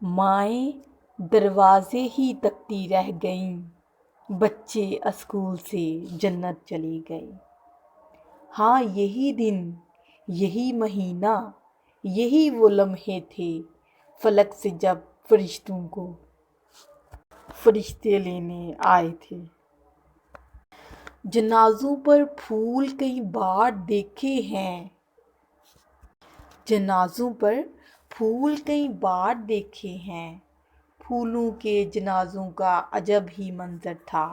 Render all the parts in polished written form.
مائیں دروازے ہی تکتی رہ گئیں، بچے اسکول سے جنت چلی گئے۔ ہاں یہی دن، یہی مہینہ، یہی وہ لمحے تھے فلک سے جب فرشتوں کو فرشتے لینے آئے تھے۔ جنازوں پر پھول کئی بار دیکھے ہیں، جنازوں پر پھول کئی بار دیکھے ہیں، پھولوں کے جنازوں کا عجب ہی منظر تھا۔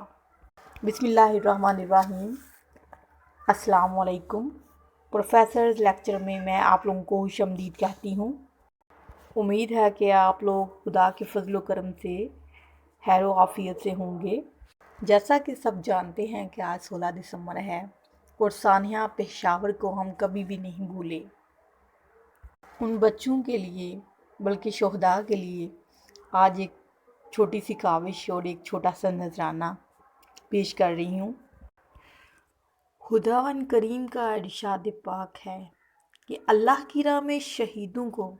بسم اللہ الرحمن الرحیم۔ السلام علیکم۔ پروفیسرز لیکچر میں آپ لوگوں کو خوش آمدید کہتی ہوں۔ امید ہے کہ آپ لوگ خدا کے فضل و کرم سے خیر و عافیت سے ہوں گے۔ جیسا کہ سب جانتے ہیں کہ آج 16 دسمبر ہے اور سانحہ پشاور کو ہم کبھی بھی نہیں بھولے۔ ان بچوں کے لیے بلکہ شہداء کے لیے آج ایک چھوٹی سی کاوش اور ایک چھوٹا سا نذرانہ پیش کر رہی ہوں۔ خداوند کریم کا ارشاد پاک ہے کہ اللہ کی راہ میں شہیدوں کو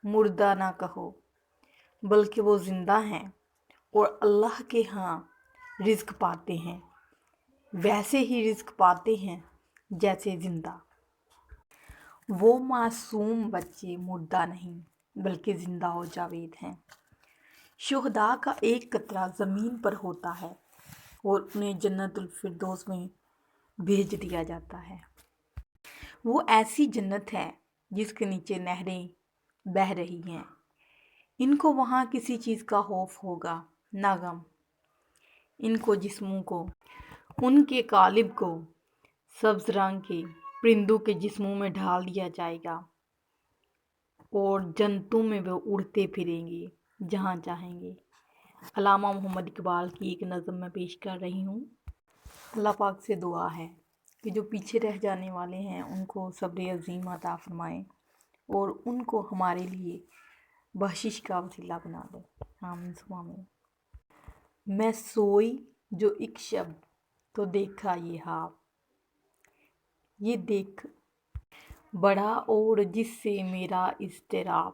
مردہ نہ کہو، بلکہ وہ زندہ ہیں اور اللہ کے ہاں رزق پاتے ہیں، ویسے ہی رزق پاتے ہیں جیسے زندہ۔ وہ معصوم بچے مردہ نہیں بلکہ زندہ و جاوید ہیں۔ شہداء کا ایک قطرہ زمین پر ہوتا ہے اور انہیں جنت الفردوس میں بھیج دیا جاتا ہے۔ وہ ایسی جنت ہے جس کے نیچے نہریں بہہ رہی ہیں۔ ان کو وہاں کسی چیز کا خوف ہوگا نہ غم۔ ان کو جسموں کو، ان کے قالب کو سبز رنگ کے پرندوں کے جسموں میں ڈھال دیا جائے گا اور جنتوں میں وہ اڑتے پھریں گے جہاں چاہیں گے۔ علامہ محمد اقبال کی ایک نظم میں پیش کر رہی ہوں۔ اللہ پاک سے دعا ہے کہ جو پیچھے رہ جانے والے ہیں ان کو صبر عظیم عطا فرمائیں اور ان کو ہمارے لیے بخشش کا وسیلہ بنا دے۔ آمین ثم آمین۔ میں سوئی جو ایک شب تو دیکھا یہ خواب، یہ دیکھ بڑھا اور جس سے میرا اضطراب،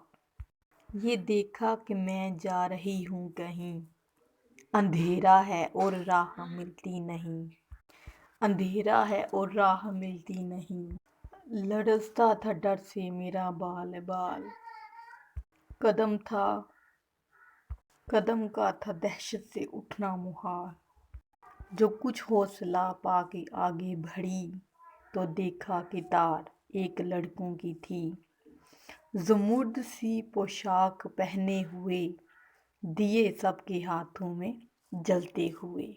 یہ دیکھا کہ میں جا رہی ہوں کہیں، اندھیرا ہے اور راہ ملتی نہیں، اندھیرا ہے اور راہ ملتی نہیں، لرزتا تھا ڈر سے میرا بال بال، قدم کا تھا دہشت سے اٹھنا محال، جو کچھ حوصلہ پا کے آگے بڑھی تو دیکھا کہ تار ایک لڑکوں کی تھی، زمرد سی پوشاک پہنے ہوئے، دیے سب کے ہاتھوں میں جلتے ہوئے،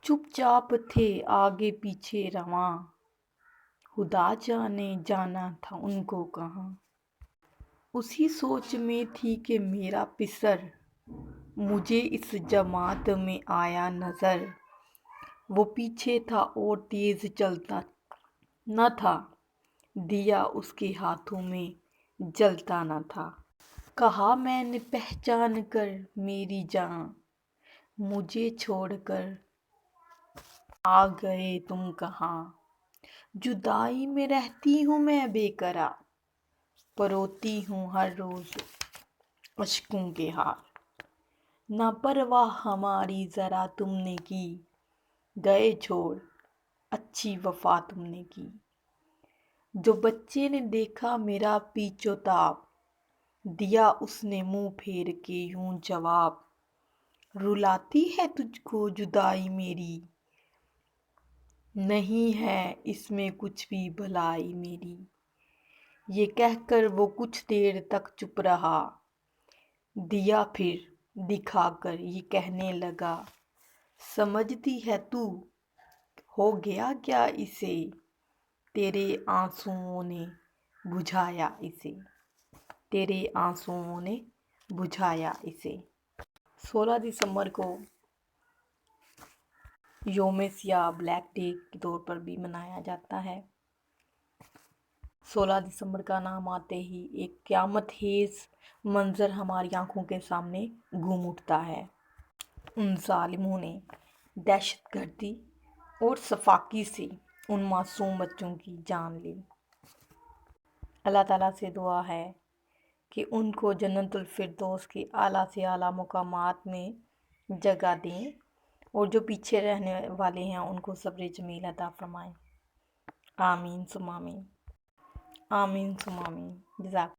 چپ چاپ تھے آگے پیچھے رواں، خدا جانے جانا تھا ان کو کہاں۔ اسی سوچ میں تھی کہ میرا پسر مجھے اس جماعت میں آیا نظر، وہ پیچھے تھا اور تیز چلتا نہ تھا، دیا اس کے ہاتھوں میں جلتا نہ تھا۔ کہا میں نے پہچان کر میری جان، مجھے چھوڑ کر آ گئے تم کہاں، جدائی میں رہتی ہوں میں بے قرار، پروتی ہوں ہر روز اشکوں کے ہار، نہ پرواہ ہماری ذرا تم نے کی، گئے چھوڑ اچھی وفا تم نے کی۔ جو بچے نے دیکھا میرا پیچ و تاب، دیا اس نے منہ پھیر کے یوں جواب، رلاتی ہے تجھ کو جدائی میری، نہیں ہے اس میں کچھ بھی بھلائی میری۔ یہ کہہ کر وہ کچھ دیر تک چپ رہا، دیا پھر دکھا کر یہ کہنے لگا، سمجھتی ہے تو ہو گیا کیا اسے، تیرے آنسوؤں نے بجھایا اسے، تیرے آنسوؤں نے بجھایا اسے۔ 16 دسمبر کو یوم سیاہ بلیک ڈے کے طور پر بھی منایا جاتا ہے۔ 16 دسمبر کا نام آتے ہی ایک قیامت خیز منظر ہماری آنکھوں کے سامنے گھوم اٹھتا ہے۔ ان ظالموں نے دہشت گردی اور سفاکی سے ان معصوم بچوں کی جان لی۔ اللہ تعالیٰ سے دعا ہے کہ ان کو جنت الفردوس کی اعلیٰ سے اعلیٰ مقامات میں جگہ دیں، اور جو پیچھے رہنے والے ہیں ان کو صبر جمیل عطا فرمائیں۔ آمین ثم آمین، آمین ثم آمین۔ جزاک